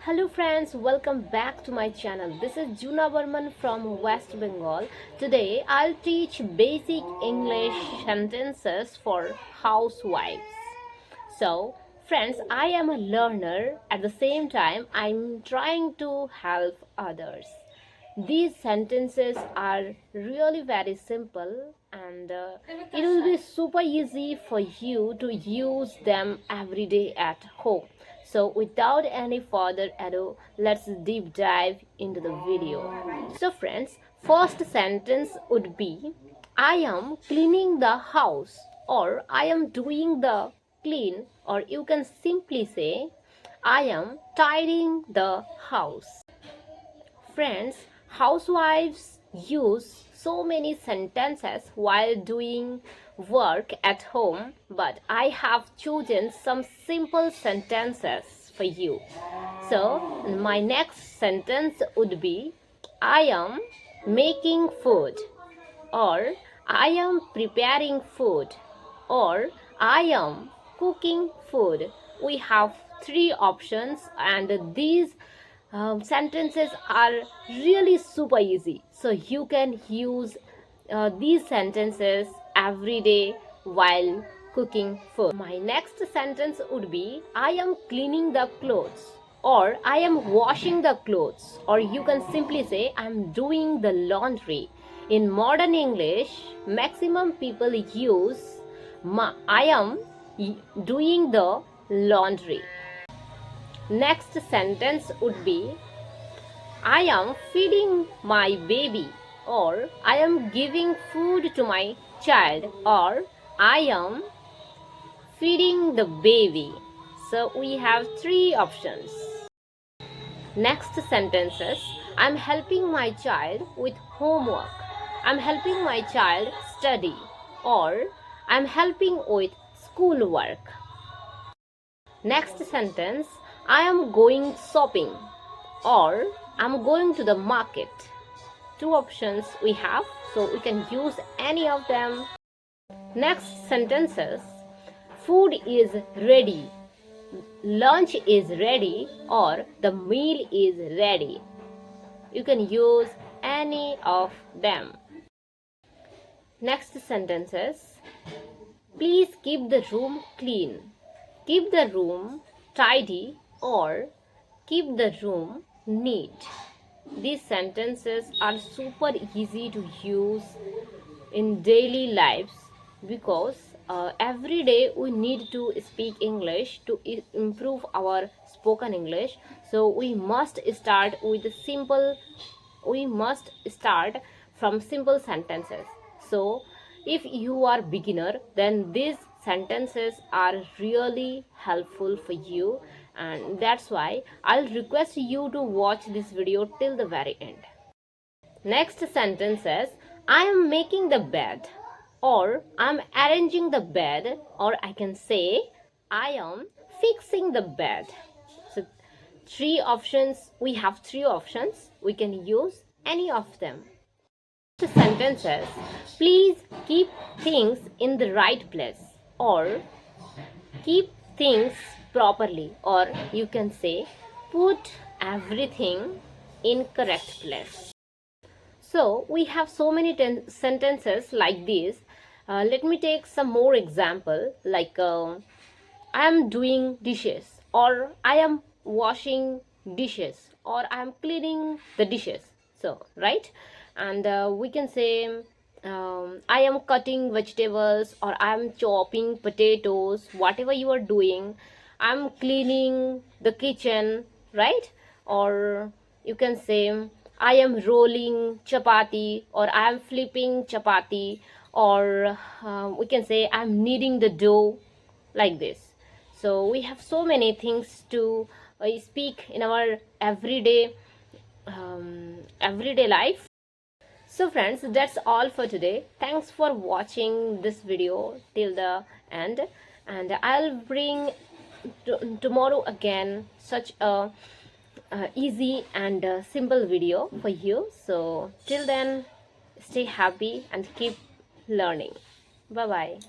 Hello friends, welcome back to my channel. This is Juna Burman from West Bengal. Today I'll teach basic English sentences for housewives. So friends, I am a learner. At the same time, I'm trying to help others. These sentences are really very simple and it will be super easy for you to use them every day at home. So without any further ado, let's deep dive into the video. So friends, first sentence would be I am cleaning the house, or I am doing the clean, or you can simply say I am tidying the house. Friends, housewives use so many sentences while doing work at home, but I have chosen some simple sentences for you. So, my next sentence would be I am making food, or I am preparing food, or I am cooking food. We have three options, and these sentences are really super easy. So you can use these sentences every day while cooking food. My next sentence would be I am cleaning the clothes, or I am washing the clothes, or you can simply say I am doing the laundry. In modern English, maximum people use I am doing the laundry. Next sentence would be I am feeding my baby, or I am giving food to my child, or I am feeding the baby. So we have three options. Next sentences I'm helping my child with homework. I'm helping my child study, or I'm helping with schoolwork. Next sentence I am going shopping, or I'm going to the market. Two options we have, so we can use any of them. Next sentences food is ready, lunch is ready, or the meal is ready. You can use any of them. Next sentences please keep the room clean, keep the room tidy, or keep the room neat. These sentences are super easy to use in daily lives because every day we need to speak English to improve our spoken English. So we must start from simple sentences. So if you are beginner, then these sentences are really helpful for you, and that's why I'll request you to watch this video till the very end. Next sentence says, I am making the bed, or I'm arranging the bed, or I can say, I am fixing the bed. So, we have three options. We can use any of them. Next sentence says, please keep things in the right place, or keep things properly, or you can say, put everything in correct place. So we have so many sentences like this. Let me take some more example, like I am doing dishes, or I am washing dishes, or I am cleaning the dishes. So right, and we can say I am cutting vegetables, or I am chopping potatoes. Whatever you are doing, I am cleaning the kitchen, right? Or you can say I am rolling chapati, or I am flipping chapati, or we can say I'm kneading the dough, like this. So we have so many things to speak in our everyday life. So friends, that's all for today. Thanks for watching this video till the end, and I'll bring tomorrow again such a easy and simple video for you. So till then, stay happy and keep learning. Bye bye.